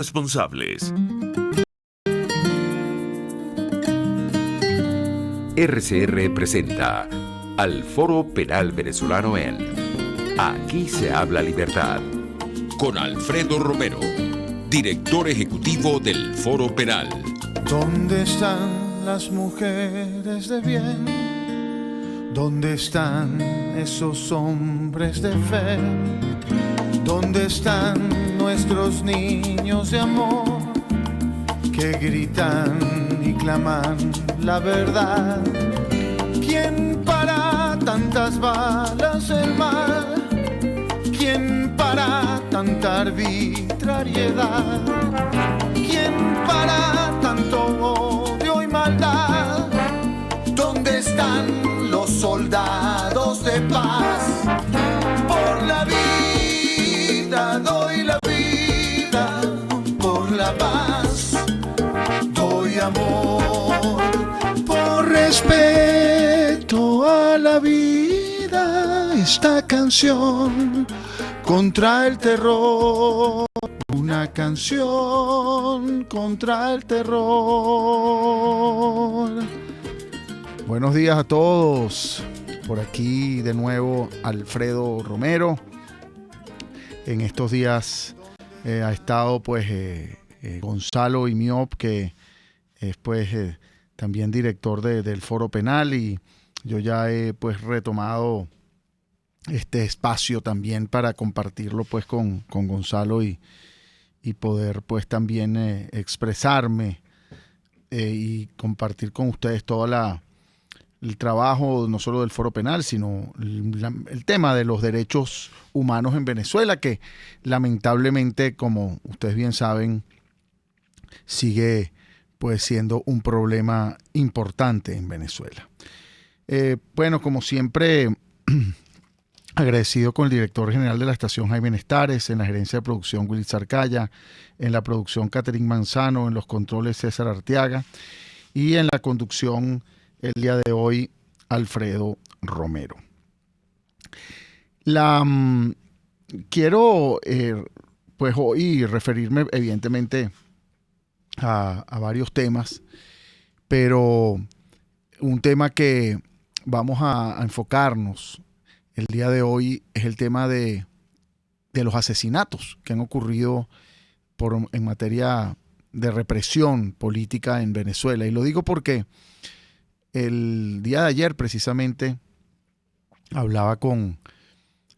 responsables. RCR presenta al Foro Penal Venezolano en Aquí se habla libertad. Con Alfredo Romero, director ejecutivo del Foro Penal. ¿Dónde están las mujeres de bien? ¿Dónde están esos hombres de fe? ¿Dónde están nuestros niños de amor que gritan y claman la verdad? ¿Quién para tantas balas el mal? ¿Quién para tanta arbitrariedad? ¿Quién para tanto odio y maldad? ¿Dónde están los soldados de paz? Por la vida doy la vida, por la paz doy amor, por respeto a la vida. Esta canción contra el terror, una canción contra el terror. Buenos días a todos. Por aquí de nuevo Alfredo Romero. En estos días ha estado Gonzalo Imiop, que es también director del Foro Penal, y yo ya he retomado este espacio también para compartirlo con Gonzalo y poder también expresarme y compartir con ustedes todo el trabajo no solo del Foro Penal, sino el tema de los derechos humanos en Venezuela, que lamentablemente, como ustedes bien saben, sigue siendo un problema importante en Venezuela. Como siempre, agradecido con el director general de la estación, Jaime Nestares, en la gerencia de producción, Willy Zarcaya, en la producción, Catherine Manzano, en los controles, César Arteaga, y en la conducción, el día de hoy, Alfredo Romero. Quiero hoy referirme evidentemente a varios temas, pero un tema que vamos a enfocarnos el día de hoy es el tema de los asesinatos que han ocurrido en materia de represión política en Venezuela. Y lo digo porque el día de ayer precisamente hablaba con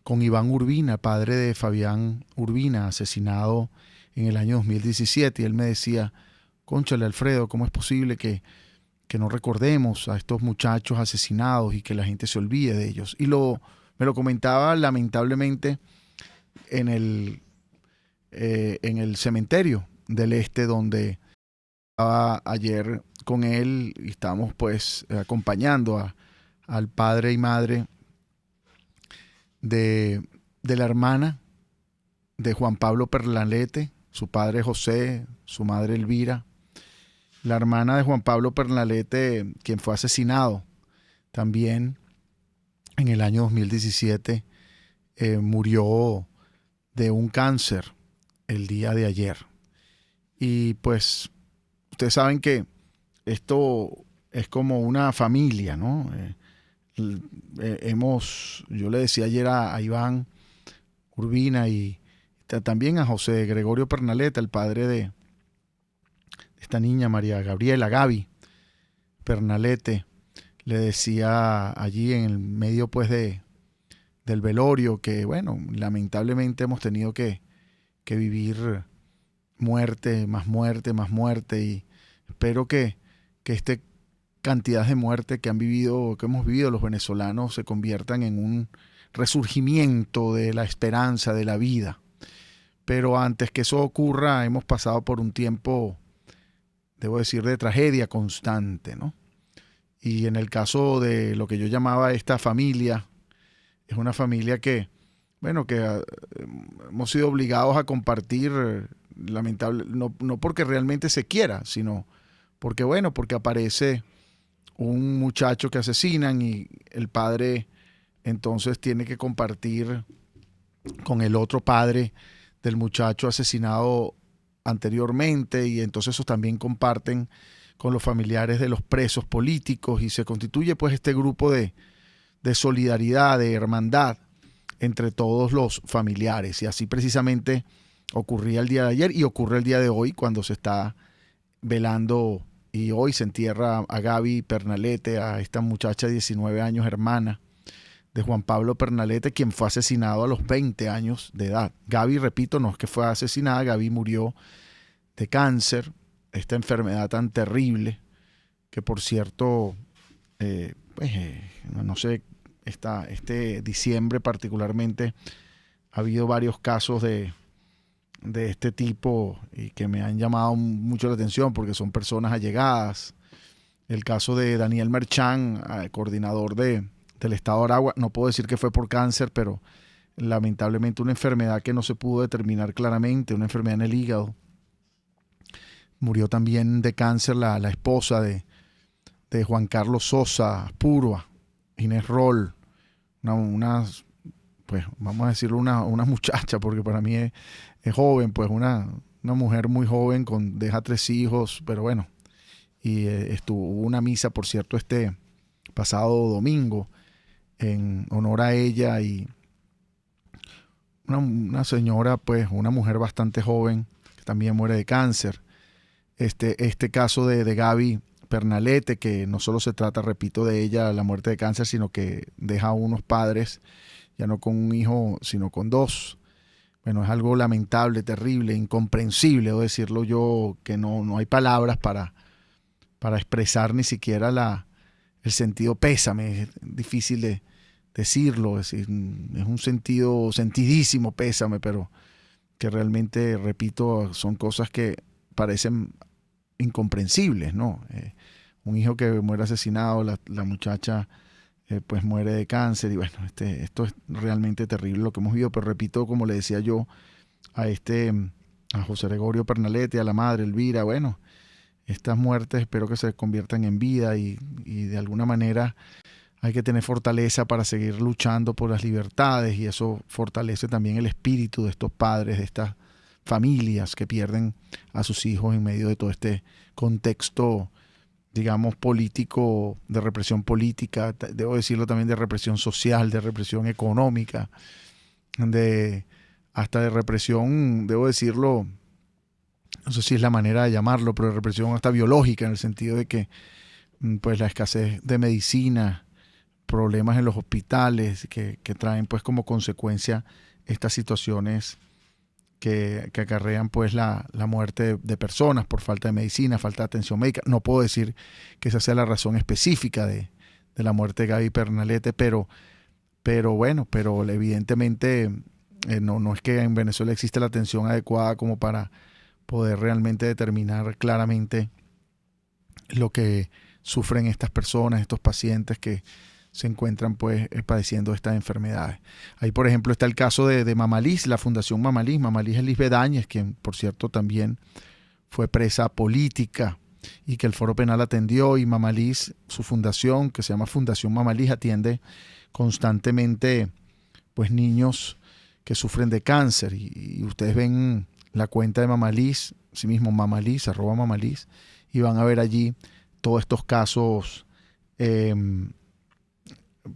Iván Urbina, padre de Fabián Urbina, asesinado en el año 2017, y él me decía: cónchale, Alfredo, ¿cómo es posible que no recordemos a estos muchachos asesinados y que la gente se olvide de ellos? Y me lo comentaba lamentablemente en el cementerio del Este, donde estaba ayer con él, y estábamos acompañando al padre y madre de la hermana de Juan Pablo Pernalete, su padre José, su madre Elvira. La hermana de Juan Pablo Pernalete, quien fue asesinado también en el año 2017, murió de un cáncer el día de ayer. Y ustedes saben que esto es como una familia, ¿no? Yo le decía ayer a Iván Urbina y también a José Gregorio Pernalete, el padre de esta niña, María Gabriela, Gaby Pernalete, le decía allí en el medio del velorio que, lamentablemente hemos tenido que vivir muerte, más muerte, más muerte, y espero que esta cantidad de muerte que hemos vivido los venezolanos se conviertan en un resurgimiento de la esperanza, de la vida. Pero antes que eso ocurra, hemos pasado por un tiempo, debo decir, de tragedia constante, ¿no? Y en el caso de lo que yo llamaba esta familia, es una familia que hemos sido obligados a compartir, lamentable, no porque realmente se quiera, sino porque aparece un muchacho que asesinan y el padre entonces tiene que compartir con el otro padre del muchacho asesinado anteriormente, y entonces esos también comparten con los familiares de los presos políticos y se constituye pues este grupo de solidaridad, de hermandad entre todos los familiares. Y así precisamente ocurría el día de ayer y ocurre el día de hoy cuando se está velando y hoy se entierra a Gaby Pernalete, a esta muchacha de 19 años, hermana de Juan Pablo Pernalete, quien fue asesinado a los 20 años de edad. Gaby, repito, no es que fue asesinada, Gaby murió de cáncer, esta enfermedad tan terrible, que por cierto, no sé, este diciembre particularmente ha habido varios casos de este tipo y que me han llamado mucho la atención porque son personas allegadas. El caso de Daniel Merchán, coordinador del estado de Aragua, no puedo decir que fue por cáncer, pero lamentablemente una enfermedad que no se pudo determinar claramente, una enfermedad en el hígado. Murió también de cáncer la esposa de Juan Carlos Sosa Purua, Inés Roll, pues vamos a decirlo una muchacha, porque para mí es joven, pues una mujer muy joven, deja 3 hijos, pero bueno, y hubo una misa, por cierto, este pasado domingo, en honor a ella, y una señora, pues una mujer bastante joven, que también muere de cáncer. Este caso de Gaby Pernalete, que no solo se trata, repito, de ella, la muerte de cáncer, sino que deja a unos padres, ya no con un hijo, sino con 2. Bueno, es algo lamentable, terrible, incomprensible, debo decirlo yo, que no hay palabras para expresar ni siquiera el sentido pésame. Es difícil de decirlo, es decir, es un sentidísimo pésame, pero que realmente, repito, son cosas que parecen incomprensibles, ¿no? Un hijo que muere asesinado, la muchacha pues muere de cáncer, y bueno, esto es realmente terrible lo que hemos vivido, pero repito, como le decía yo a José Gregorio Pernalete, a la madre Elvira, bueno, estas muertes espero que se conviertan en vida y de alguna manera hay que tener fortaleza para seguir luchando por las libertades, y eso fortalece también el espíritu de estos padres, de estas familias que pierden a sus hijos en medio de todo este contexto, digamos, político, de represión política, debo decirlo también, de represión social, de represión económica, hasta de represión, debo decirlo, no sé si es la manera de llamarlo, pero de represión hasta biológica, en el sentido de que pues la escasez de medicina, problemas en los hospitales que traen pues como consecuencia estas situaciones que acarrean pues la muerte de personas por falta de medicina, falta de atención médica. No puedo decir que esa sea la razón específica de la muerte de Gaby Pernalete, pero bueno, pero evidentemente no es que en Venezuela existe la atención adecuada como para poder realmente determinar claramente lo que sufren estas personas, estos pacientes que se encuentran pues padeciendo estas enfermedades. Ahí, por ejemplo, está el caso de Mamaliz, la Fundación Mamaliz. Mamaliz es Lisbeth Áñez, quien, por cierto, también fue presa política y que el Foro Penal atendió, y Mamaliz, su fundación, que se llama Fundación Mamaliz, atiende constantemente pues niños que sufren de cáncer, y ustedes ven la cuenta de Mamaliz, sí mismo Mamaliz, @Mamaliz, y van a ver allí todos estos casos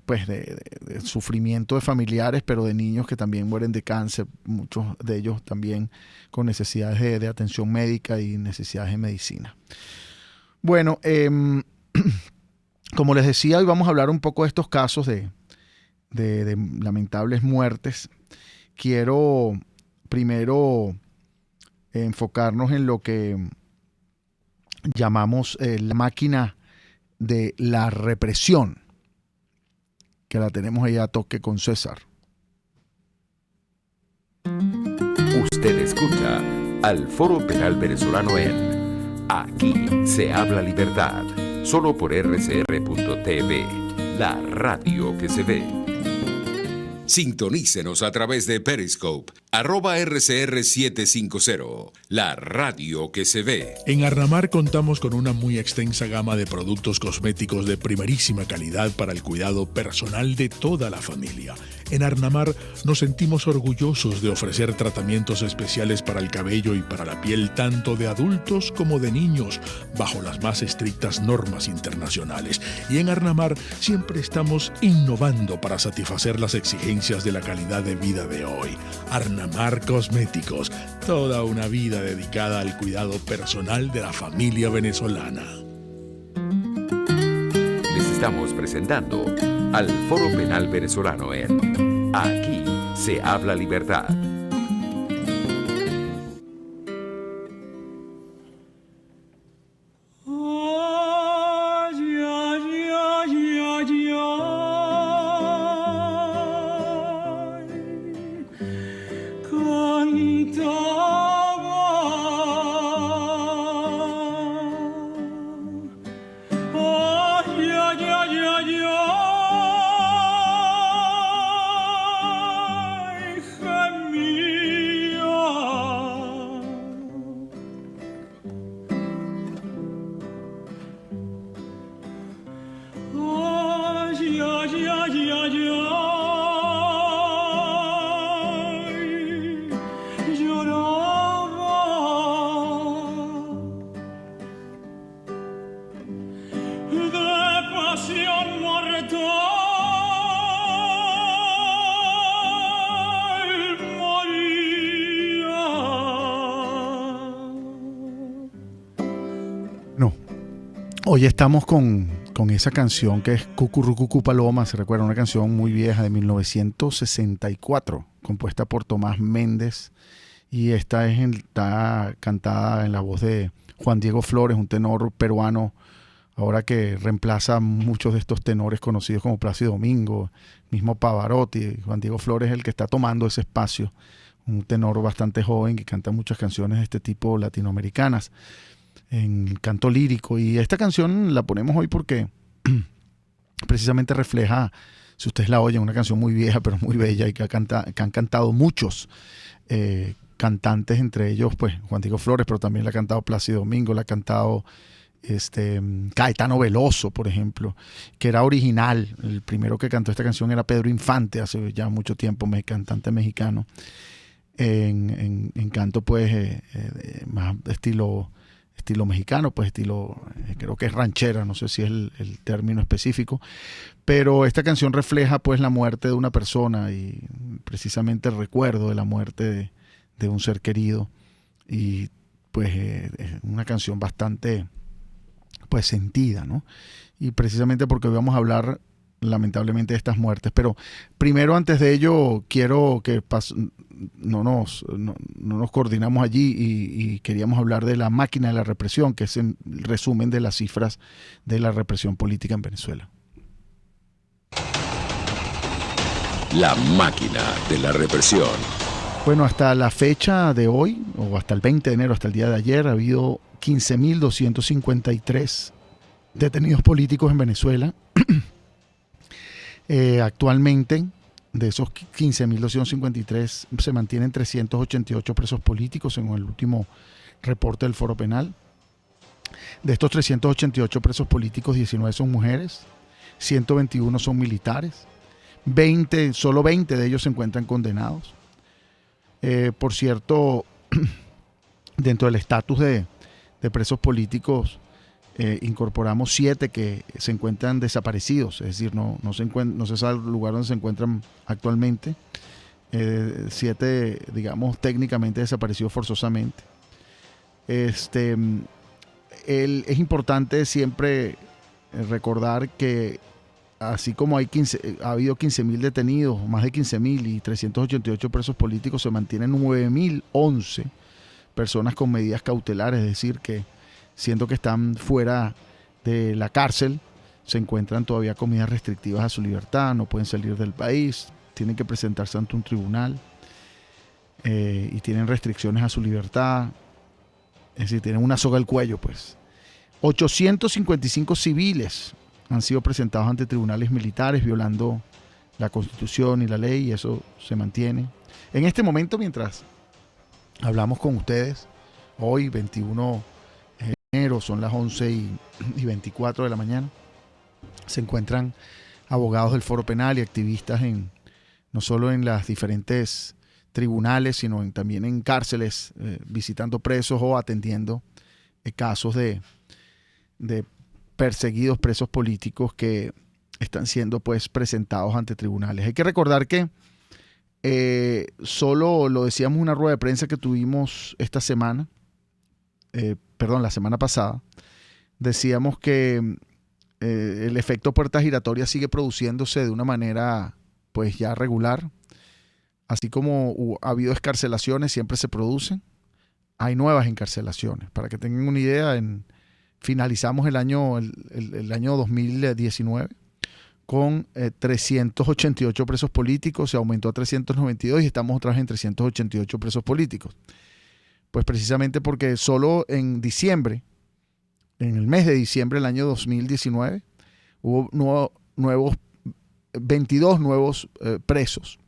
pues de sufrimiento de familiares, pero de niños que también mueren de cáncer, muchos de ellos también con necesidades de atención médica y necesidades de medicina. Bueno, como les decía, hoy vamos a hablar un poco de estos casos de lamentables muertes. Quiero primero enfocarnos en lo que llamamos la máquina de la represión, que la tenemos ahí a toque con César. Usted escucha al Foro Penal Venezolano en Aquí se habla libertad, solo por rcr.tv, la radio que se ve. Sintonícenos a través de Periscope, @RCR750, la radio que se ve. En Arnamar contamos con una muy extensa gama de productos cosméticos de primerísima calidad para el cuidado personal de toda la familia. En Arnamar nos sentimos orgullosos de ofrecer tratamientos especiales para el cabello y para la piel tanto de adultos como de niños, bajo las más estrictas normas internacionales. Y en Arnamar siempre estamos innovando para satisfacer las exigencias de la calidad de vida de hoy. Arnamar Cosméticos, toda una vida dedicada al cuidado personal de la familia venezolana. Les estamos presentando al Foro Penal Venezolano en Aquí se habla libertad. Hoy estamos con esa canción que es Cucurrucucú Paloma, se recuerda, una canción muy vieja de 1964, compuesta por Tomás Méndez, y está cantada en la voz de Juan Diego Flores, un tenor peruano, ahora que reemplaza a muchos de estos tenores conocidos como Plácido Domingo, mismo Pavarotti. Juan Diego Flores es el que está tomando ese espacio, un tenor bastante joven que canta muchas canciones de este tipo latinoamericanas, en canto lírico. Y esta canción la ponemos hoy porque precisamente refleja, si ustedes la oyen, una canción muy vieja pero muy bella y que han cantado muchos cantantes, entre ellos pues Juan Diego Flores, pero también la ha cantado Plácido Domingo, la ha cantado Caetano Veloso, por ejemplo, que era original. El primero que cantó esta canción era Pedro Infante, hace ya mucho tiempo, cantante mexicano, en canto pues más estilo mexicano, pues creo que es ranchera, no sé si es el término específico, pero esta canción refleja pues la muerte de una persona y precisamente el recuerdo de la muerte de un ser querido, y pues es una canción bastante pues sentida, ¿no? Y precisamente porque hoy vamos a hablar lamentablemente de estas muertes, pero primero, antes de ello, quiero que no nos coordinamos allí y queríamos hablar de la máquina de la represión, que es el resumen de las cifras de la represión política en Venezuela. La máquina de la represión. Bueno, hasta la fecha de hoy, o hasta el 20 de enero, hasta el día de ayer, ha habido 15.253 detenidos políticos en Venezuela. Actualmente, de esos 15.253 se mantienen 388 presos políticos, según el último reporte del Foro Penal. De estos 388 presos políticos, 19 son mujeres, 121 son militares, solo 20 de ellos se encuentran condenados. Por cierto, dentro del estatus de presos políticos, incorporamos 7 que se encuentran desaparecidos, es decir, no se sabe el lugar donde se encuentran actualmente. 7, digamos, técnicamente desaparecidos forzosamente. Es importante siempre recordar que así como ha habido 15.000 detenidos, más de 15.000 y 388 presos políticos, se mantienen 9.011 personas con medidas cautelares, es decir, que siendo que están fuera de la cárcel, se encuentran todavía con medidas restrictivas a su libertad, no pueden salir del país, tienen que presentarse ante un tribunal y tienen restricciones a su libertad, es decir, tienen una soga al cuello, pues. 855 civiles han sido presentados ante tribunales militares violando la Constitución y la ley, y eso se mantiene. En este momento, mientras hablamos con ustedes, hoy 21 de enero, son las 11:24 de la mañana, se encuentran abogados del Foro Penal y activistas de no solo en las diferentes tribunales, sino también en cárceles, visitando presos o atendiendo casos de perseguidos presos políticos que están siendo pues presentados ante tribunales. Hay que recordar que solo lo decíamos en una rueda de prensa que tuvimos esta semana, la semana pasada, decíamos que el efecto puerta giratoria sigue produciéndose de una manera pues ya regular. Así como ha habido escarcelaciones, siempre se producen, hay nuevas encarcelaciones. Para que tengan una idea, finalizamos el año 2019 con 388 presos políticos, se aumentó a 392 y estamos otra vez en 388 presos políticos. Pues precisamente porque solo en diciembre, en el mes de diciembre del año 2019, hubo 22 nuevos presos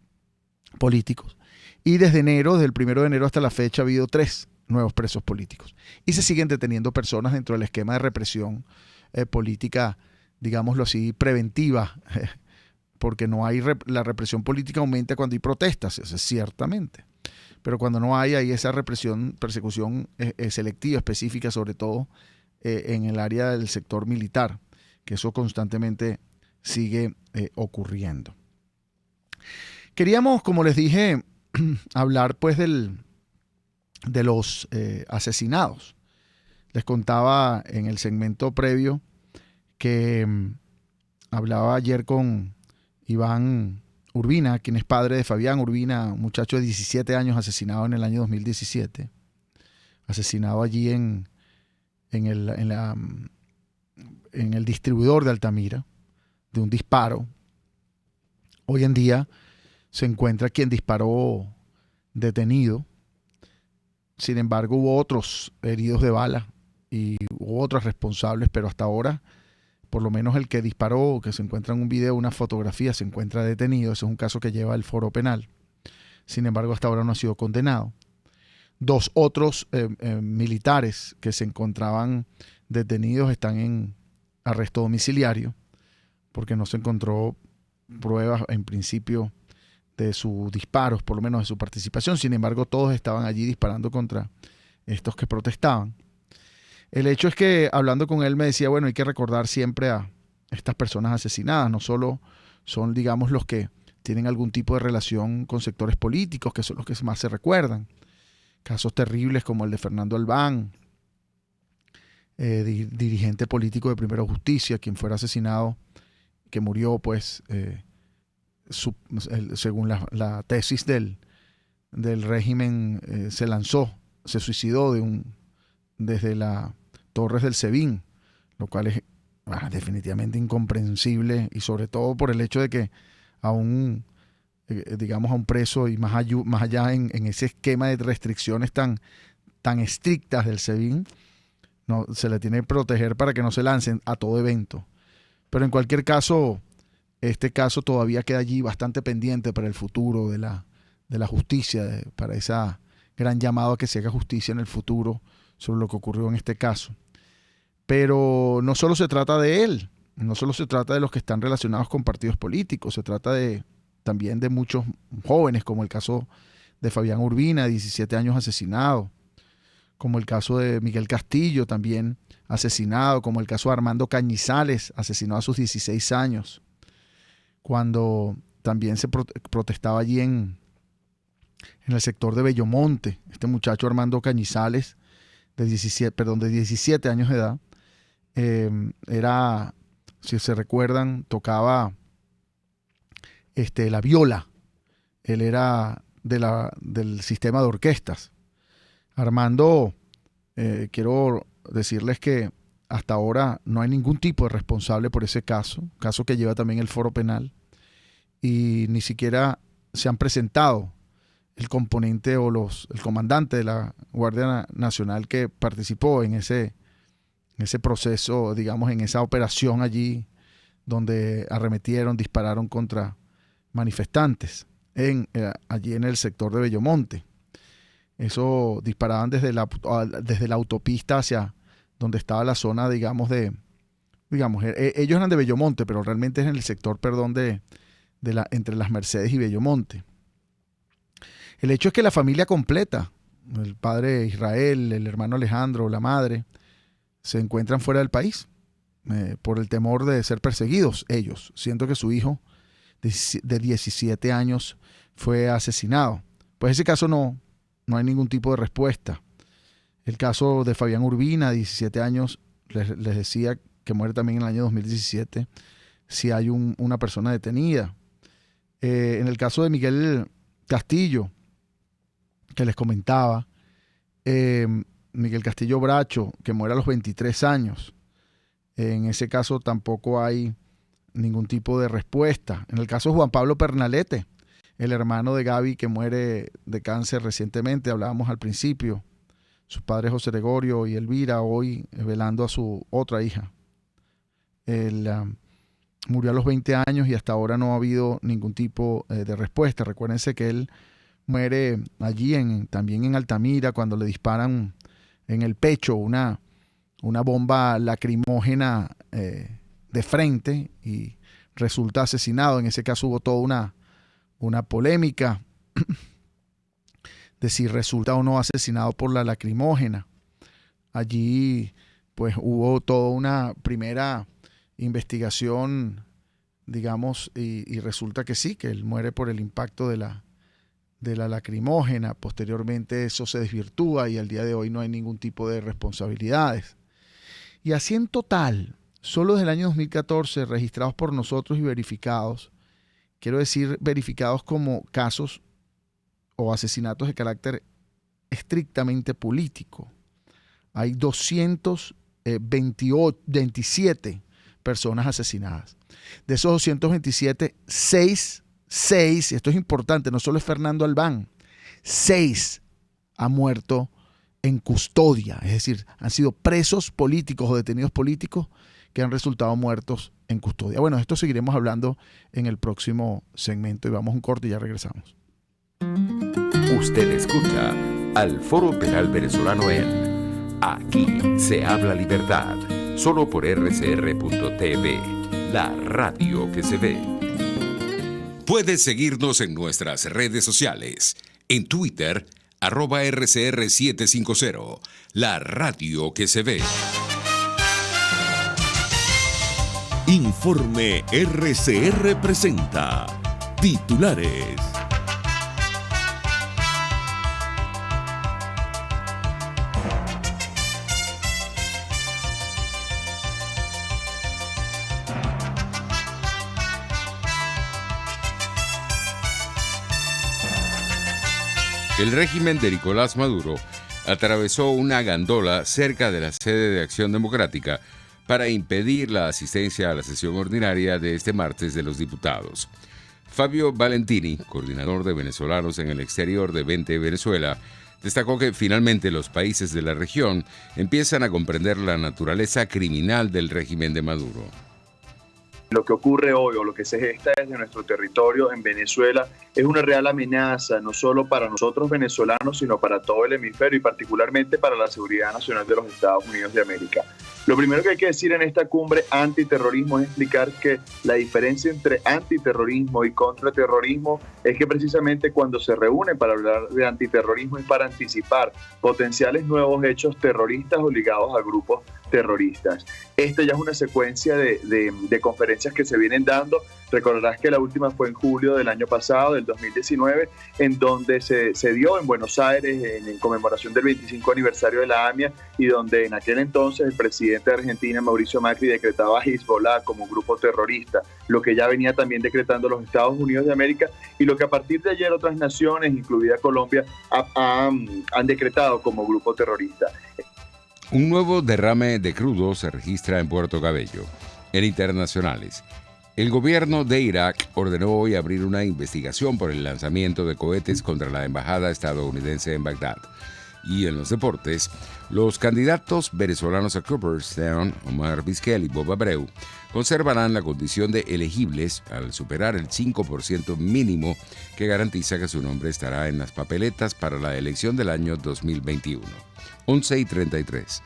políticos. Y desde el 1 de enero hasta la fecha ha habido 3 nuevos presos políticos. Y se siguen deteniendo personas dentro del esquema de represión política, digámoslo así, preventiva, porque no hay la represión política aumenta cuando hay protestas, eso es ciertamente. Pero cuando no hay esa persecución selectiva, específica, sobre todo en el área del sector militar, que eso constantemente sigue ocurriendo. Queríamos, como les dije, hablar pues de los asesinados. Les contaba en el segmento previo que hablaba ayer con Iván Urbina, quien es padre de Fabián Urbina, un muchacho de 17 años asesinado en el año 2017. Asesinado allí en el distribuidor de Altamira, de un disparo. Hoy en día se encuentra quien disparó detenido. Sin embargo, hubo otros heridos de bala y hubo otros responsables, pero hasta ahora, por lo menos el que disparó, que se encuentra en un video, una fotografía, se encuentra detenido. Ese es un caso que lleva el foro penal. Sin embargo, hasta ahora no ha sido condenado. 2 otros militares que se encontraban detenidos están en arresto domiciliario porque no se encontró pruebas en principio de sus disparos, por lo menos de su participación. Sin embargo, todos estaban allí disparando contra estos que protestaban. El hecho es que, hablando con él, me decía, bueno, hay que recordar siempre a estas personas asesinadas. No solo son, digamos, los que tienen algún tipo de relación con sectores políticos, que son los que más se recuerdan. Casos terribles como el de Fernando Albán, dirigente político de Primero Justicia, quien fuera asesinado, que murió, pues, según la tesis del régimen, se suicidó desde las torres del SEBIN, lo cual es definitivamente incomprensible, y sobre todo por el hecho de que a un preso y más allá en ese esquema de restricciones tan estrictas del SEBIN, no, se le tiene que proteger para que no se lancen a todo evento. Pero en cualquier caso, este caso todavía queda allí bastante pendiente para el futuro de la justicia, para esa gran llamado a que se haga justicia en el futuro sobre lo que ocurrió en este caso. Pero no solo se trata de él, no solo se trata de los que están relacionados con partidos políticos, se trata también de muchos jóvenes, como el caso de Fabián Urbina, 17 años asesinado, como el caso de Miguel Castillo, también asesinado, como el caso de Armando Cañizales, asesinado a sus 16 años, cuando también se protestaba allí en el sector de Bellomonte. Este muchacho Armando Cañizales, de 17 años de edad, era, si se recuerdan, tocaba la viola. Él era del sistema de orquestas. Armando, quiero decirles que hasta ahora no hay ningún tipo de responsable por ese caso que lleva también el foro penal, y ni siquiera se han presentado el componente o el comandante de la Guardia Nacional que participó en ese proceso, digamos, en esa operación allí donde dispararon contra manifestantes allí en el sector de Bellomonte. Eso disparaban desde la autopista hacia donde estaba la zona, ellos eran de Bellomonte, pero realmente es en el sector, entre Las Mercedes y Bellomonte. El hecho es que la familia completa, el padre Israel, el hermano Alejandro, la madre, se encuentran fuera del país por el temor de ser perseguidos ellos, siendo que su hijo de 17 años fue asesinado. Pues ese caso no hay ningún tipo de respuesta. El caso de Fabián Urbina, 17 años, les decía que muere también en el año 2017, si hay una persona detenida. En el caso de Miguel Castillo, que les comentaba, Miguel Castillo Bracho, que muere a los 23 años. En ese caso tampoco hay ningún tipo de respuesta. En el caso de Juan Pablo Pernalete, el hermano de Gaby, que muere de cáncer recientemente, hablábamos al principio, sus padres José Gregorio y Elvira, hoy velando a su otra hija. Él murió a los 20 años y hasta ahora no ha habido ningún tipo de respuesta. Recuérdense que él muere allí también en Altamira cuando le disparan en el pecho una bomba lacrimógena de frente y resulta asesinado. En ese caso hubo toda una polémica de si resulta o no asesinado por la lacrimógena. Allí pues hubo toda una primera investigación, digamos, y resulta que sí, que él muere por el impacto de la lacrimógena. Posteriormente eso se desvirtúa y al día de hoy no hay ningún tipo de responsabilidades. Y así en total, solo desde el año 2014, registrados por nosotros y verificados, quiero decir verificados como casos o asesinatos de carácter estrictamente político, hay 227 personas asesinadas. De esos 227, 6, y esto es importante, no solo es Fernando Albán, 6 han muerto en custodia, es decir, han sido presos políticos o detenidos políticos que han resultado muertos en custodia. Bueno, esto seguiremos hablando en el próximo segmento y vamos a un corte y ya regresamos. Usted escucha al Foro Penal Venezolano en Aquí se habla libertad, solo por rcr.tv, la radio que se ve. Puedes seguirnos en nuestras redes sociales. En Twitter, @RCR750, la radio que se ve. Informe RCR presenta titulares. El régimen de Nicolás Maduro atravesó una gandola cerca de la sede de Acción Democrática para impedir la asistencia a la sesión ordinaria de este martes de los diputados. Fabio Valentini, coordinador de venezolanos en el exterior de Vente Venezuela, destacó que finalmente los países de la región empiezan a comprender la naturaleza criminal del régimen de Maduro. Lo que ocurre hoy o lo que se gesta desde nuestro territorio en Venezuela es una real amenaza, no solo para nosotros venezolanos, sino para todo el hemisferio y particularmente para la seguridad nacional de los Estados Unidos de América. Lo primero que hay que decir en esta cumbre antiterrorismo es explicar que la diferencia entre antiterrorismo y contraterrorismo es que precisamente cuando se reúnen para hablar de antiterrorismo es para anticipar potenciales nuevos hechos terroristas o ligados a grupos terroristas. Esta ya es una secuencia de conferencias que se vienen dando. Recordarás que la última fue en julio del año pasado, del 2019, en donde se dio en Buenos Aires en conmemoración del 25 aniversario de la AMIA y donde en aquel entonces el presidente de Argentina, Mauricio Macri, decretaba a Hezbollah como grupo terrorista, lo que ya venía también decretando los Estados Unidos de América y lo que a partir de ayer otras naciones, incluida Colombia, han decretado como grupo terrorista. Un nuevo derrame de crudo se registra en Puerto Cabello. En internacionales, el gobierno de Irak ordenó hoy abrir una investigación por el lanzamiento de cohetes contra la embajada estadounidense en Bagdad. Y en los deportes, los candidatos venezolanos a Cooperstown, Omar Vizquel y Bob Abreu, conservarán la condición de elegibles al superar el 5% mínimo que garantiza que su nombre estará en las papeletas para la elección del año 2021. 11:33.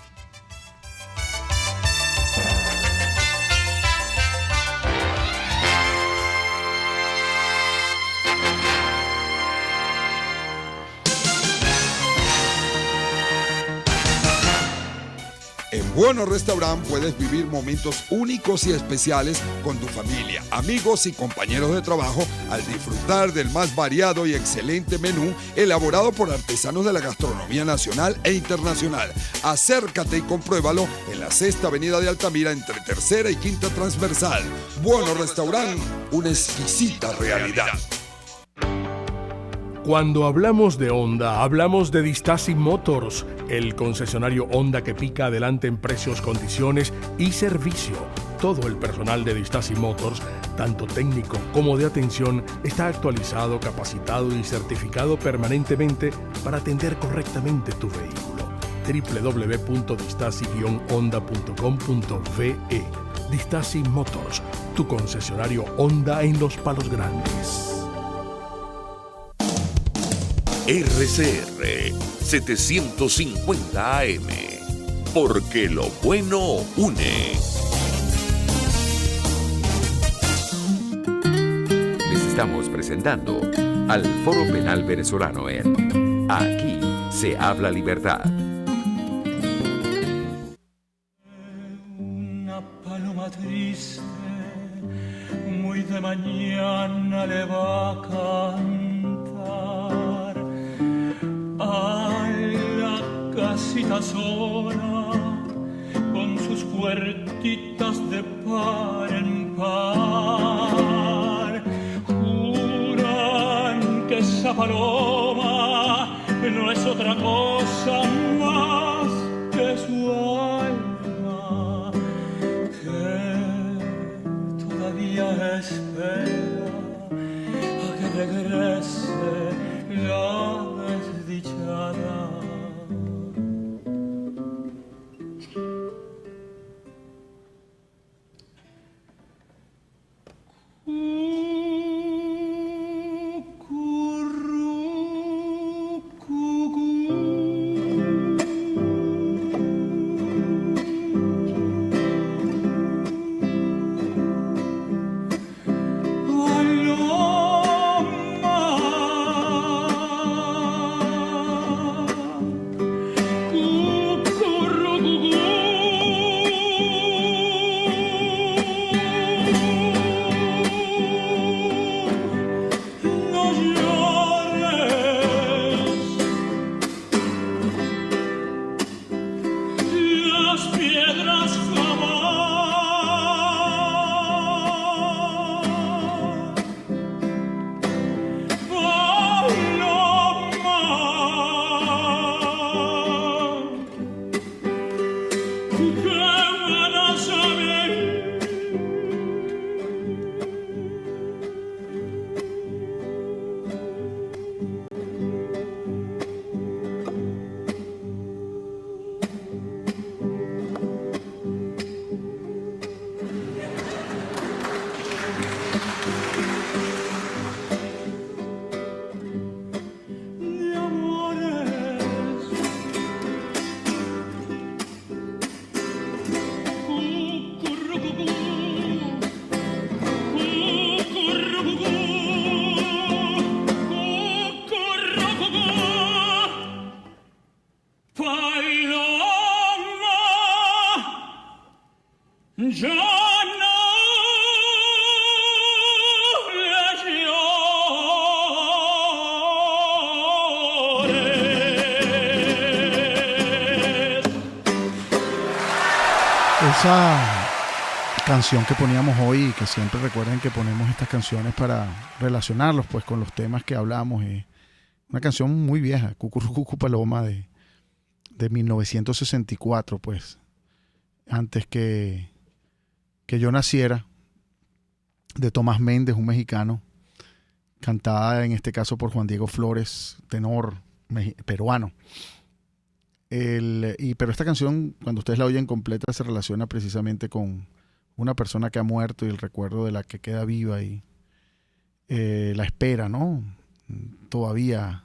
En Bueno Restaurant puedes vivir momentos únicos y especiales con tu familia, amigos y compañeros de trabajo al disfrutar del más variado y excelente menú elaborado por artesanos de la gastronomía nacional e internacional. Acércate y compruébalo en la 6ª Avenida de Altamira entre 3ª y 5ª Transversal. Bueno Restaurant, una exquisita realidad. Cuando hablamos de Honda, hablamos de Distasi Motors, el concesionario Honda que pica adelante en precios, condiciones y servicio. Todo el personal de Distasi Motors, tanto técnico como de atención, está actualizado, capacitado y certificado permanentemente para atender correctamente tu vehículo. www.distasi-honda.com.ve. Distasi Motors, tu concesionario Honda en Los Palos Grandes. RCR 750 AM, porque lo bueno une. Les estamos presentando al Foro Penal Venezolano en Aquí se habla libertad. Una paloma triste, muy de mañana le va a cantar a la casita sola, con sus puertitas de par en par. Juran que esa paloma no es otra cosa más que su alma, que todavía espera a que regrese la desdichada. Esa canción que poníamos hoy, y que siempre recuerden que ponemos estas canciones para relacionarlos pues con los temas que hablamos, una canción muy vieja, Cucurrucucu Paloma de 1964, pues antes que yo naciera, de Tomás Méndez, un mexicano, cantada en este caso por Juan Diego Flores, tenor peruano. Pero esta canción, cuando ustedes la oyen completa, se relaciona precisamente con una persona que ha muerto y el recuerdo de la que queda viva y la espera, ¿no? Todavía.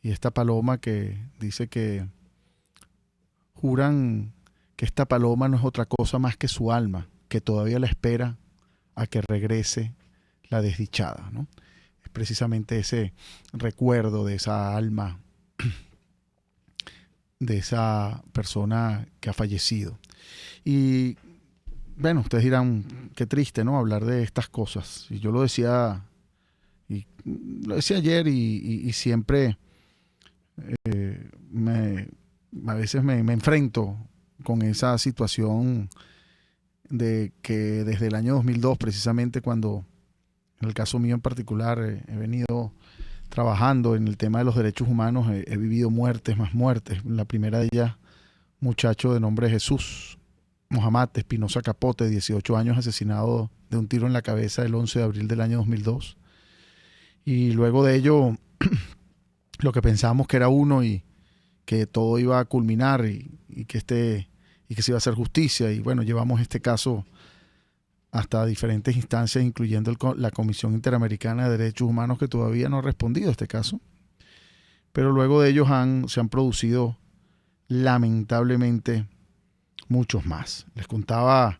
Y esta paloma que dice que juran que esta paloma no es otra cosa más que su alma, que todavía la espera a que regrese la desdichada, ¿no? Es precisamente ese recuerdo de esa alma de esa persona que ha fallecido. Y bueno, ustedes dirán, qué triste, ¿no?, hablar de estas cosas. Y yo lo decía ayer y siempre a veces me enfrento con esa situación de que desde el año 2002, precisamente cuando, en el caso mío en particular, he venido trabajando en el tema de los derechos humanos, he vivido muertes más muertes. La primera de ellas, muchacho de nombre Jesús Mohamed Espinosa Capote, 18 años, asesinado de un tiro en la cabeza el 11 de abril del año 2002. Y luego de ello, lo que pensábamos que era uno y que todo iba a culminar y que se iba a hacer justicia. Y bueno, llevamos este caso hasta diferentes instancias, incluyendo la Comisión Interamericana de Derechos Humanos, que todavía no ha respondido a este caso. Pero luego de ellos se han producido, lamentablemente, muchos más. Les contaba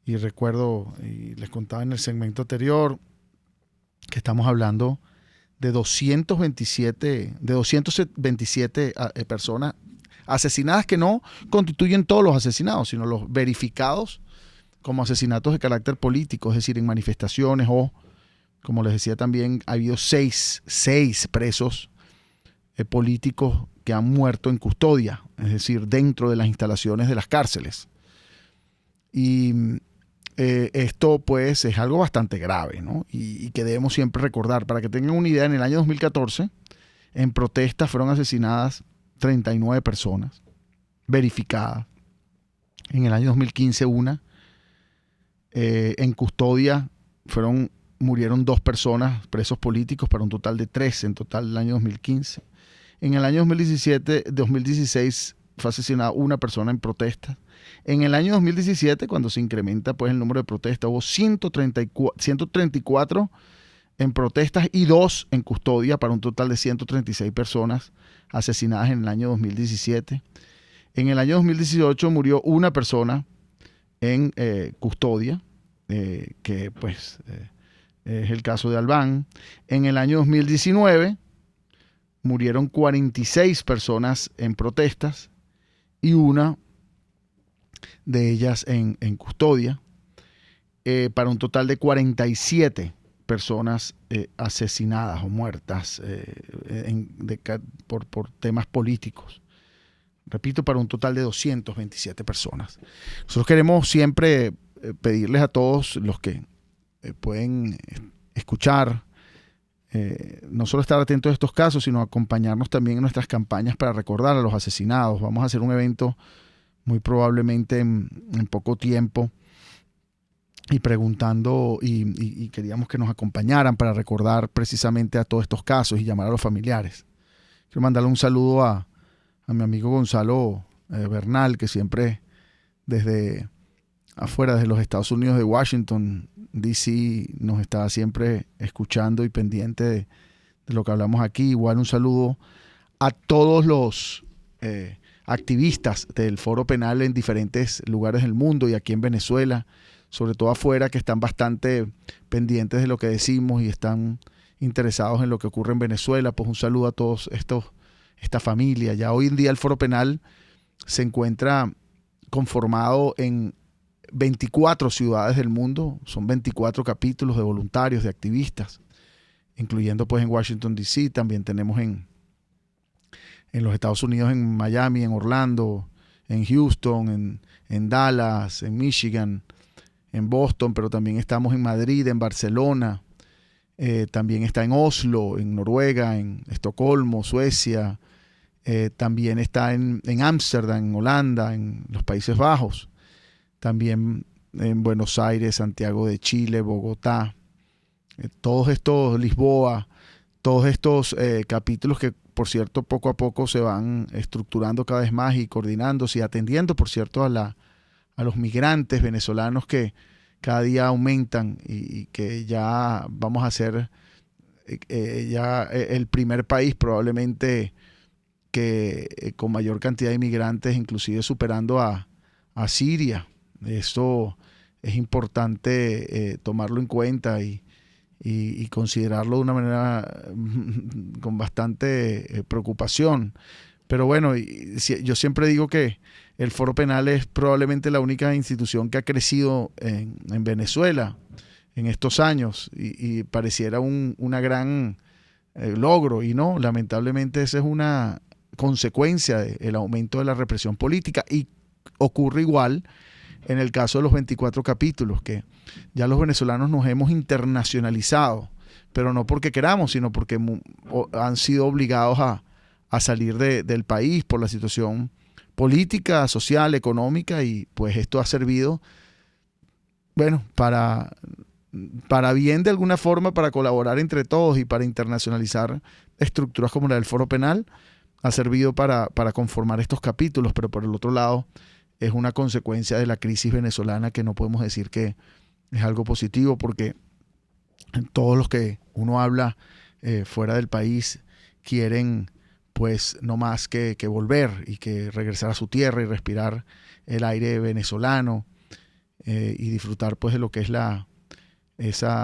en el segmento anterior que estamos hablando de 227 personas asesinadas, que no constituyen todos los asesinados, sino los verificados como asesinatos de carácter político, es decir, en manifestaciones, o, como les decía también, ha habido seis presos políticos que han muerto en custodia, es decir, dentro de las instalaciones de las cárceles. Y esto pues es algo bastante grave, ¿no? Y que debemos siempre recordar. Para que tengan una idea, en el año 2014, en protestas fueron asesinadas 39 personas verificadas. En el año 2015 una. En custodia murieron 2 personas, presos políticos, para un total de 13 en total el año 2015. En el año 2016 fue asesinada una persona en protestas. En el año 2017, cuando se incrementa pues el número de protestas, hubo 134 en protestas y 2 en custodia, para un total de 136 personas asesinadas en el año 2017. En el año 2018 murió una persona en custodia, que pues es el caso de Albán. En el año 2019 murieron 46 personas en protestas y una de ellas en custodia, para un total de 47 personas asesinadas o muertas por temas políticos. Repito, para un total de 227 personas. Nosotros queremos siempre pedirles a todos los que pueden escuchar, no solo estar atentos a estos casos, sino acompañarnos también en nuestras campañas para recordar a los asesinados. Vamos a hacer un evento muy probablemente en poco tiempo, y preguntando, y queríamos que nos acompañaran para recordar precisamente a todos estos casos y llamar a los familiares. Quiero mandarle un saludo a mi amigo Gonzalo Bernal, que siempre desde afuera, desde los Estados Unidos, de Washington, D.C., nos está siempre escuchando y pendiente de lo que hablamos aquí. Igual un saludo a todos los activistas del Foro Penal en diferentes lugares del mundo y aquí en Venezuela, sobre todo afuera, que están bastante pendientes de lo que decimos y están interesados en lo que ocurre en Venezuela. Pues un saludo a todos esta familia. Ya hoy en día el Foro Penal se encuentra conformado en 24 ciudades del mundo. Son 24 capítulos de voluntarios, de activistas, incluyendo pues en Washington, D.C. También tenemos en los Estados Unidos, en Miami, en Orlando, en Houston, en Dallas, en Michigan, en Boston, pero también estamos en Madrid, en Barcelona, también está en Oslo, en Noruega, en Estocolmo, Suecia, también está en Ámsterdam, en Holanda, en los Países Bajos, también en Buenos Aires, Santiago de Chile, Bogotá, todos estos, Lisboa, todos estos capítulos que, por cierto, poco a poco se van estructurando cada vez más y coordinándose y atendiendo, por cierto, a los migrantes venezolanos que cada día aumentan y que ya vamos a ser ya el primer país probablemente que con mayor cantidad de inmigrantes, inclusive superando a Siria. Esto es importante tomarlo en cuenta y considerarlo de una manera con bastante preocupación. Pero bueno, yo siempre digo que el Foro Penal es probablemente la única institución que ha crecido en Venezuela en estos años y pareciera una gran logro, y no, lamentablemente esa es una consecuencia del aumento de la represión política, y ocurre igual en el caso de los 24 capítulos, que ya los venezolanos nos hemos internacionalizado, pero no porque queramos, sino porque han sido obligados a salir del país por la situación política, social, económica, y pues esto ha servido, bueno, para bien de alguna forma, para colaborar entre todos y para internacionalizar estructuras como la del Foro Penal. Ha servido para conformar estos capítulos, pero por el otro lado es una consecuencia de la crisis venezolana que no podemos decir que es algo positivo, porque todos los que uno habla fuera del país quieren pues no más que volver y que regresar a su tierra y respirar el aire venezolano y disfrutar pues de lo que es ese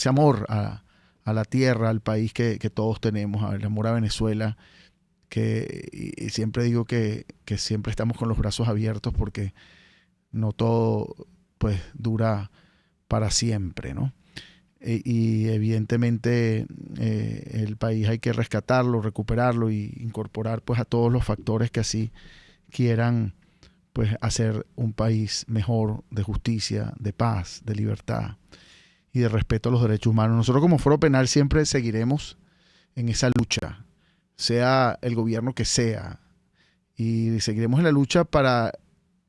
amor a la tierra, al país que todos tenemos, el amor a Venezuela, y siempre digo que siempre estamos con los brazos abiertos, porque no todo pues dura para siempre, ¿no? Y evidentemente el país hay que rescatarlo, recuperarlo y incorporar pues a todos los factores que así quieran pues hacer un país mejor, de justicia, de paz, de libertad y de respeto a los derechos humanos. Nosotros como Foro Penal siempre seguiremos en esa lucha, sea el gobierno que sea, y seguiremos en la lucha para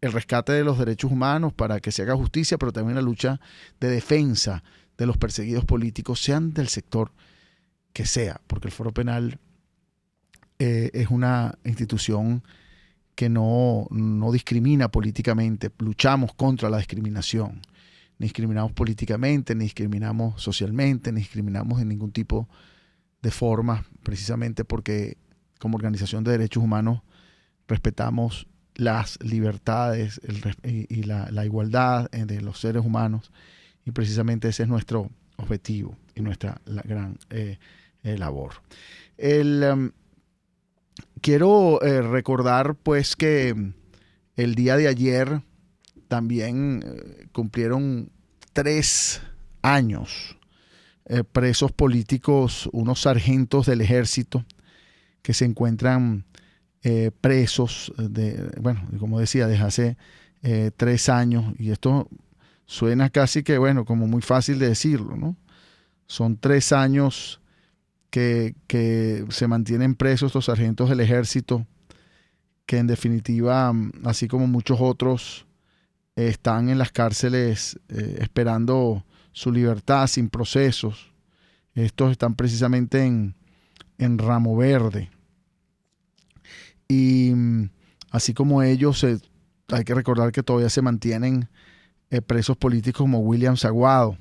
el rescate de los derechos humanos, para que se haga justicia, pero también la lucha de defensa de los perseguidos políticos, sean del sector que sea, porque el Foro Penal es una institución que no discrimina políticamente. Luchamos contra la discriminación. Ni discriminamos políticamente, ni discriminamos socialmente, ni discriminamos en ningún tipo de forma, precisamente porque como organización de derechos humanos respetamos las libertades y la igualdad de los seres humanos, y precisamente ese es nuestro objetivo y nuestra gran labor. Quiero recordar pues que el día de ayer también cumplieron 3 años presos políticos, unos sargentos del ejército que se encuentran presos, como decía, desde hace 3 años, y esto suena casi que, como muy fácil de decirlo, ¿no? Son 3 años que se mantienen presos estos sargentos del ejército, que en definitiva, así como muchos otros, están en las cárceles esperando su libertad sin procesos. Estos están precisamente en Ramo Verde. Y así como ellos, hay que recordar que todavía se mantienen presos políticos como William Saguado,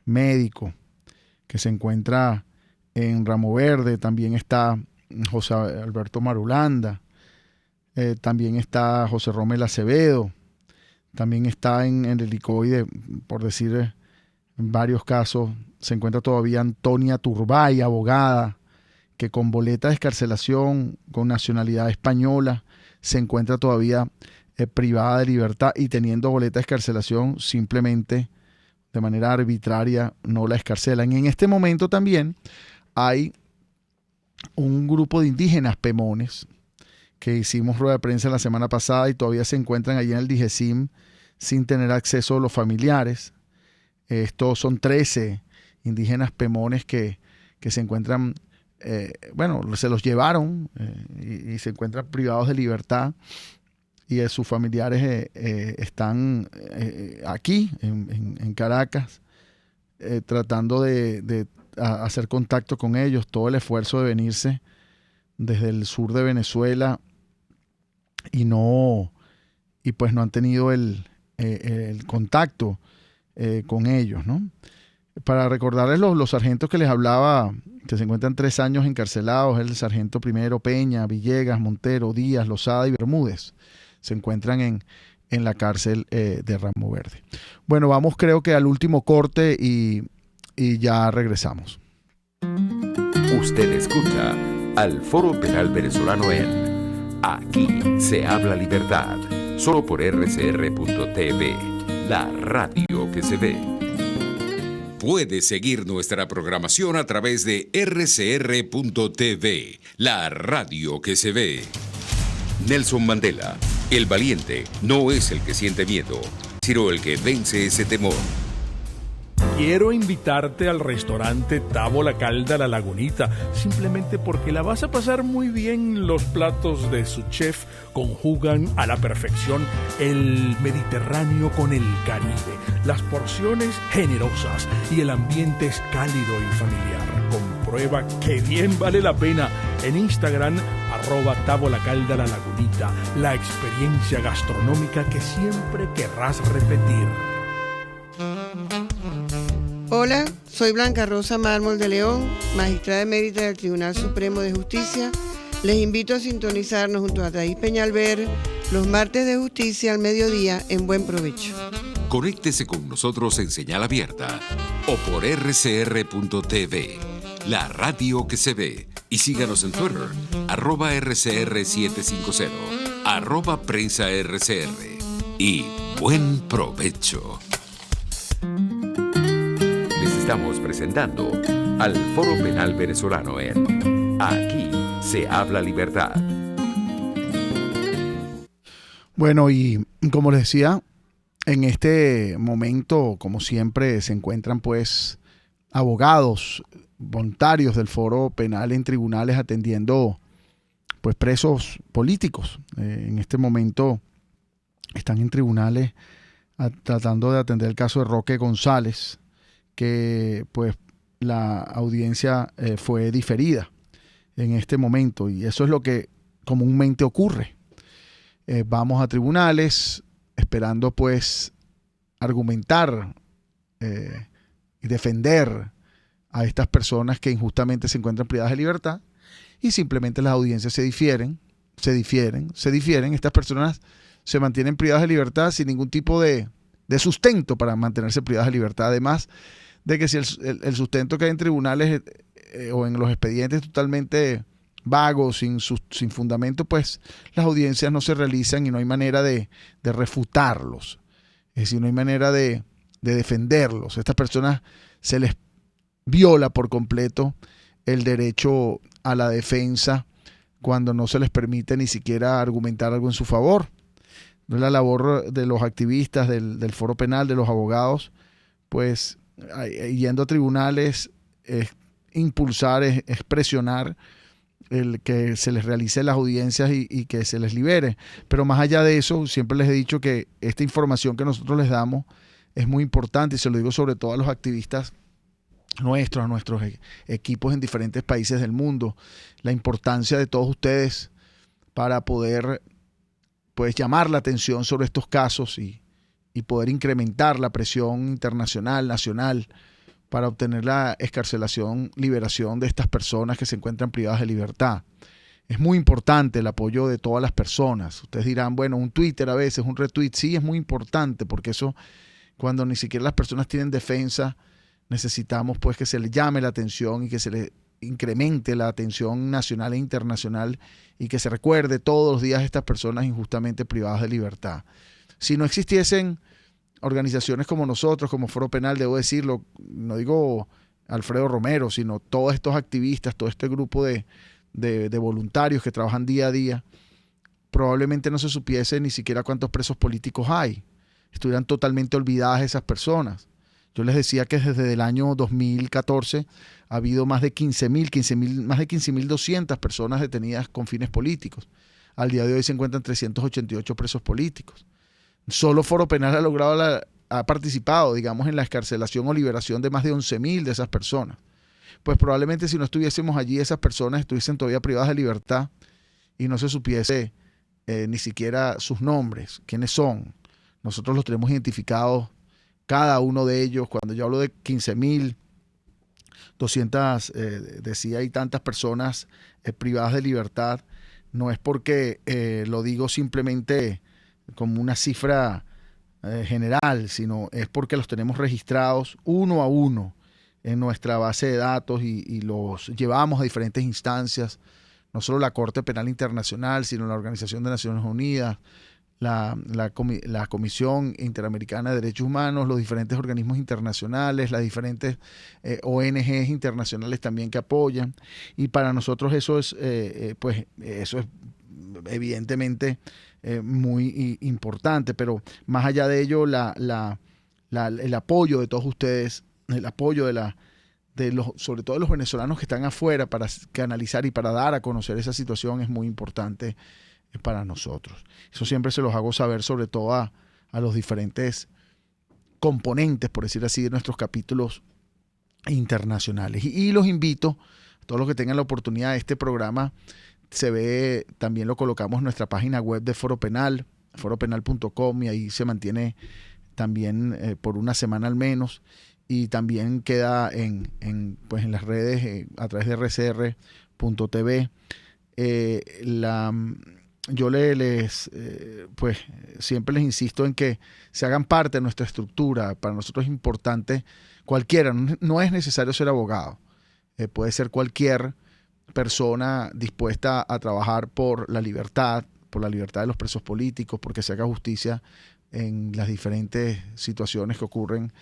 médico, que se encuentra en Ramo Verde. También está José Alberto Marulanda, también está José Romel Acevedo, también está en el helicoide, por decir en varios casos, se encuentra todavía Antonia Turbay, abogada, que con boleta de excarcelación, con nacionalidad española, se encuentra todavía privada de libertad, y teniendo boleta de excarcelación simplemente de manera arbitraria no la excarcelan. Y en este momento también hay un grupo de indígenas pemones que hicimos rueda de prensa la semana pasada y todavía se encuentran allí en el DIGESIM sin tener acceso a los familiares. Estos son 13 indígenas pemones que se encuentran, se los llevaron y se encuentran privados de libertad, y sus familiares están aquí en Caracas tratando de hacer contacto con ellos. Todo el esfuerzo de venirse desde el sur de Venezuela y pues no han tenido el contacto con ellos, ¿no? Para recordarles los sargentos que les hablaba, que se encuentran 3 años encarcelados, el sargento primero Peña, Villegas, Montero, Díaz, Lozada y Bermúdez, se encuentran en la cárcel de Ramo Verde. Bueno, vamos creo que al último corte y ya regresamos. Usted escucha al Foro Penal Venezolano en Aquí se habla libertad, solo por rcr.tv, la radio que se ve. Puedes seguir nuestra programación a través de rcr.tv, la radio que se ve. Nelson Mandela, el valiente no es el que siente miedo, sino el que vence ese temor. Quiero invitarte al restaurante Távola Calda La Lagunita, simplemente porque la vas a pasar muy bien. Los platos de su chef conjugan a la perfección el Mediterráneo con el Caribe, las porciones generosas y el ambiente es cálido y familiar. Comprueba que bien vale la pena en Instagram, @Távola Calda La Lagunita, la experiencia gastronómica que siempre querrás repetir. Hola, soy Blanca Rosa Mármol de León, magistrada emérita del Tribunal Supremo de Justicia. Les invito a sintonizarnos junto a Thais Peñalver los martes de justicia al mediodía en Buen Provecho. Conéctese con nosotros en señal abierta o por rcr.tv, la radio que se ve. Y síganos en Twitter, @RCR750, @PrensaRCR. Y buen provecho. Estamos presentando al Foro Penal Venezolano en Aquí se habla libertad. Bueno, y como les decía, en este momento, como siempre, se encuentran pues abogados voluntarios del Foro Penal en tribunales atendiendo pues presos políticos. En este momento están en tribunales tratando de atender el caso de Roque González, que pues la audiencia fue diferida en este momento, y eso es lo que comúnmente ocurre. Vamos a tribunales esperando pues argumentar y defender a estas personas que injustamente se encuentran privadas de libertad, y simplemente las audiencias se difieren. Estas personas se mantienen privadas de libertad sin ningún tipo de sustento para mantenerse privadas de libertad, además de que si el sustento que hay en tribunales o en los expedientes es totalmente vago, sin fundamento, pues las audiencias no se realizan y no hay manera de refutarlos. Es decir, no hay manera de defenderlos. A estas personas se les viola por completo el derecho a la defensa cuando no se les permite ni siquiera argumentar algo en su favor. La labor de los activistas del Foro Penal, de los abogados, pues yendo a tribunales, es impulsar, es presionar el que se les realice las audiencias y que se les libere. Pero más allá de eso, siempre les he dicho que esta información que nosotros les damos es muy importante, y se lo digo sobre todo a los activistas nuestros, a nuestros equipos en diferentes países del mundo, la importancia de todos ustedes para poder pues llamar la atención sobre estos casos y poder incrementar la presión internacional, nacional, para obtener la excarcelación, liberación de estas personas que se encuentran privadas de libertad. Es muy importante el apoyo de todas las personas. Ustedes dirán, bueno, un Twitter a veces, un retweet, sí es muy importante, porque eso, cuando ni siquiera las personas tienen defensa, necesitamos pues que se les llame la atención y que se les incremente la atención nacional e internacional, y que se recuerde todos los días a estas personas injustamente privadas de libertad. Si no existiesen organizaciones como nosotros, como Foro Penal, debo decirlo, no digo Alfredo Romero, sino todos estos activistas, todo este grupo de voluntarios que trabajan día a día, probablemente no se supiese ni siquiera cuántos presos políticos hay. Estuvieran totalmente olvidadas esas personas. Yo les decía que desde el año 2014 ha habido más de 15.200 personas detenidas con fines políticos. Al día de hoy se encuentran 388 presos políticos. Solo Foro Penal ha participado, digamos, en la excarcelación o liberación de más de 11.000 de esas personas. Pues probablemente si no estuviésemos allí, esas personas estuviesen todavía privadas de libertad y no se supiese ni siquiera sus nombres, quiénes son. Nosotros los tenemos identificados, cada uno de ellos. Cuando yo hablo de 15.200, decía, y tantas personas privadas de libertad, no es porque lo digo simplemente como una cifra general, sino es porque los tenemos registrados uno a uno en nuestra base de datos y los llevamos a diferentes instancias no solo la Corte Penal Internacional, sino la Organización de Naciones Unidas, la Comisión Interamericana de Derechos Humanos, los diferentes organismos internacionales, las diferentes ONGs internacionales también que apoyan. Y para nosotros eso es, eso es evidentemente muy importante, pero más allá de ello, el apoyo de todos ustedes, el apoyo sobre todo de los venezolanos que están afuera para canalizar y para dar a conocer esa situación es muy importante para nosotros. Eso siempre se los hago saber, sobre todo a los diferentes componentes, por decir así, de nuestros capítulos internacionales. Y los invito, a todos los que tengan la oportunidad, este programa se ve, también lo colocamos en nuestra página web de Foro Penal, foropenal.com, y ahí se mantiene también por una semana al menos, y también queda en las redes a través de rcr.tv. Yo siempre les insisto en que se hagan parte de nuestra estructura. Para nosotros es importante, cualquiera, no es necesario ser abogado, puede ser cualquier persona dispuesta a trabajar por la libertad de los presos políticos, porque se haga justicia en las diferentes situaciones que ocurren,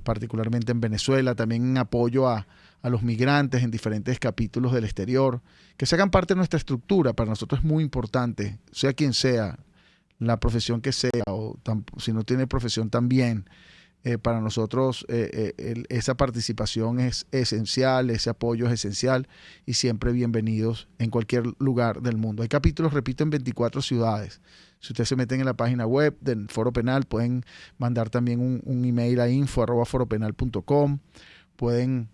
particularmente en Venezuela, también en apoyo a los migrantes en diferentes capítulos del exterior, que se hagan parte de nuestra estructura. Para nosotros es muy importante, sea quien sea, la profesión que sea, o si no tiene profesión también, para nosotros esa participación es esencial, ese apoyo es esencial, y siempre bienvenidos en cualquier lugar del mundo. Hay capítulos, repito, en 24 ciudades. Si ustedes se meten en la página web del Foro Penal, pueden mandar también un email a info@foropenal.com, pueden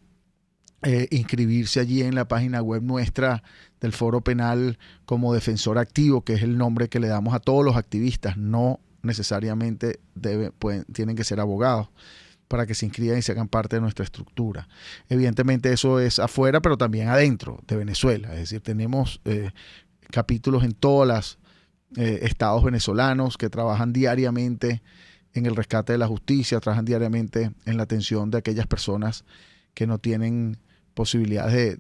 inscribirse allí en la página web nuestra del Foro Penal como defensor activo, que es el nombre que le damos a todos los activistas. No necesariamente tienen que ser abogados para que se inscriban y se hagan parte de nuestra estructura. Evidentemente eso es afuera, pero también adentro de Venezuela. Es decir, tenemos capítulos en todos los estados venezolanos que trabajan diariamente en el rescate de la justicia, trabajan diariamente en la atención de aquellas personas que no tienen posibilidades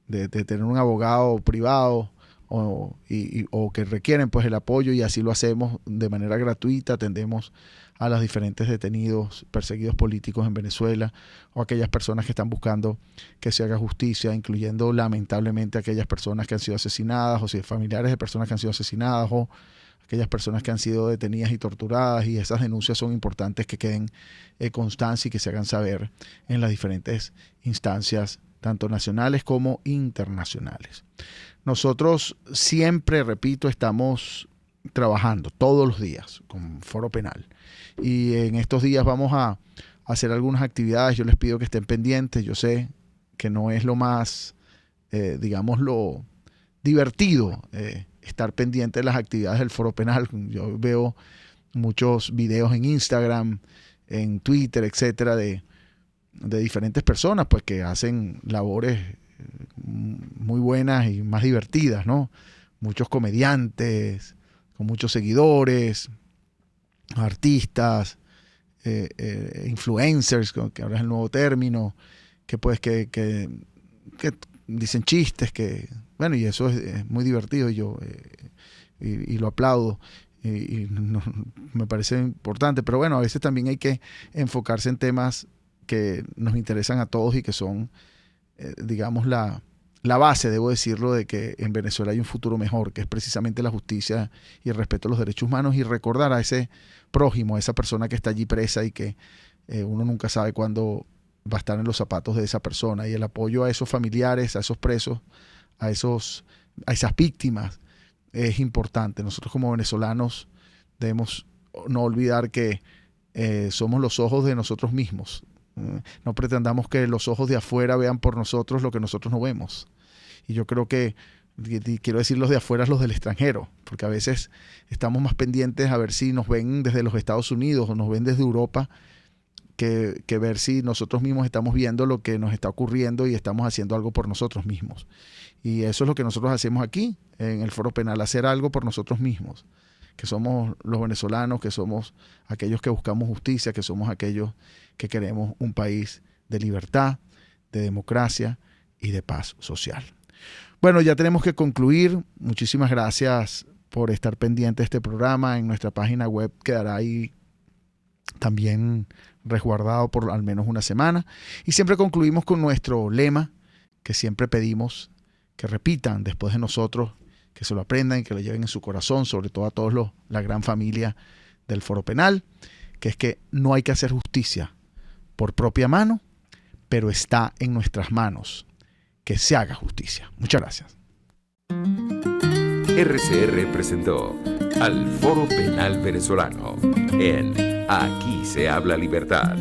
de tener un abogado privado o que requieren pues el apoyo, y así lo hacemos de manera gratuita. Atendemos a los diferentes detenidos, perseguidos políticos en Venezuela, o aquellas personas que están buscando que se haga justicia, incluyendo lamentablemente aquellas personas que han sido asesinadas, o si familiares de personas que han sido asesinadas, o aquellas personas que han sido detenidas y torturadas. Y esas denuncias son importantes que queden constancia y que se hagan saber en las diferentes instancias, tanto nacionales como internacionales. Nosotros siempre, repito, estamos trabajando todos los días con Foro Penal, y en estos días vamos a hacer algunas actividades. Yo les pido que estén pendientes. Yo sé que no es lo más, lo divertido estar pendiente de las actividades del Foro Penal. Yo veo muchos videos en Instagram, en Twitter, etcétera, de diferentes personas pues que hacen labores muy buenas y más divertidas, ¿no? Muchos comediantes con muchos seguidores, artistas, influencers, que ahora es el nuevo término, que dicen chistes, y eso es muy divertido, y lo aplaudo, y me parece importante. Pero bueno, a veces también hay que enfocarse en temas que nos interesan a todos y que son, la base, debo decirlo, de que en Venezuela hay un futuro mejor, que es precisamente la justicia y el respeto a los derechos humanos, y recordar a ese prójimo, a esa persona que está allí presa y que uno nunca sabe cuándo va a estar en los zapatos de esa persona. Y el apoyo a esos familiares, a esos presos, a esas víctimas es importante. Nosotros como venezolanos debemos no olvidar que somos los ojos de nosotros mismos. No pretendamos que los ojos de afuera vean por nosotros lo que nosotros no vemos. Y yo creo que, quiero decir los de afuera, los del extranjero, porque a veces estamos más pendientes a ver si nos ven desde los Estados Unidos o nos ven desde Europa, que ver si nosotros mismos estamos viendo lo que nos está ocurriendo y estamos haciendo algo por nosotros mismos. Y eso es lo que nosotros hacemos aquí en el Foro Penal, hacer algo por nosotros mismos, que somos los venezolanos, que somos aquellos que buscamos justicia, que somos aquellos que queremos un país de libertad, de democracia y de paz social. Bueno, ya tenemos que concluir. Muchísimas gracias por estar pendiente de este programa. En nuestra página web quedará ahí también resguardado por al menos una semana. Y siempre concluimos con nuestro lema, que siempre pedimos que repitan después de nosotros, que se lo aprendan y que lo lleven en su corazón, sobre todo a todos la gran familia del Foro Penal, que es que no hay que hacer justicia por propia mano, pero está en nuestras manos que se haga justicia. Muchas gracias. RCR presentó al Foro Penal Venezolano en Aquí se habla libertad.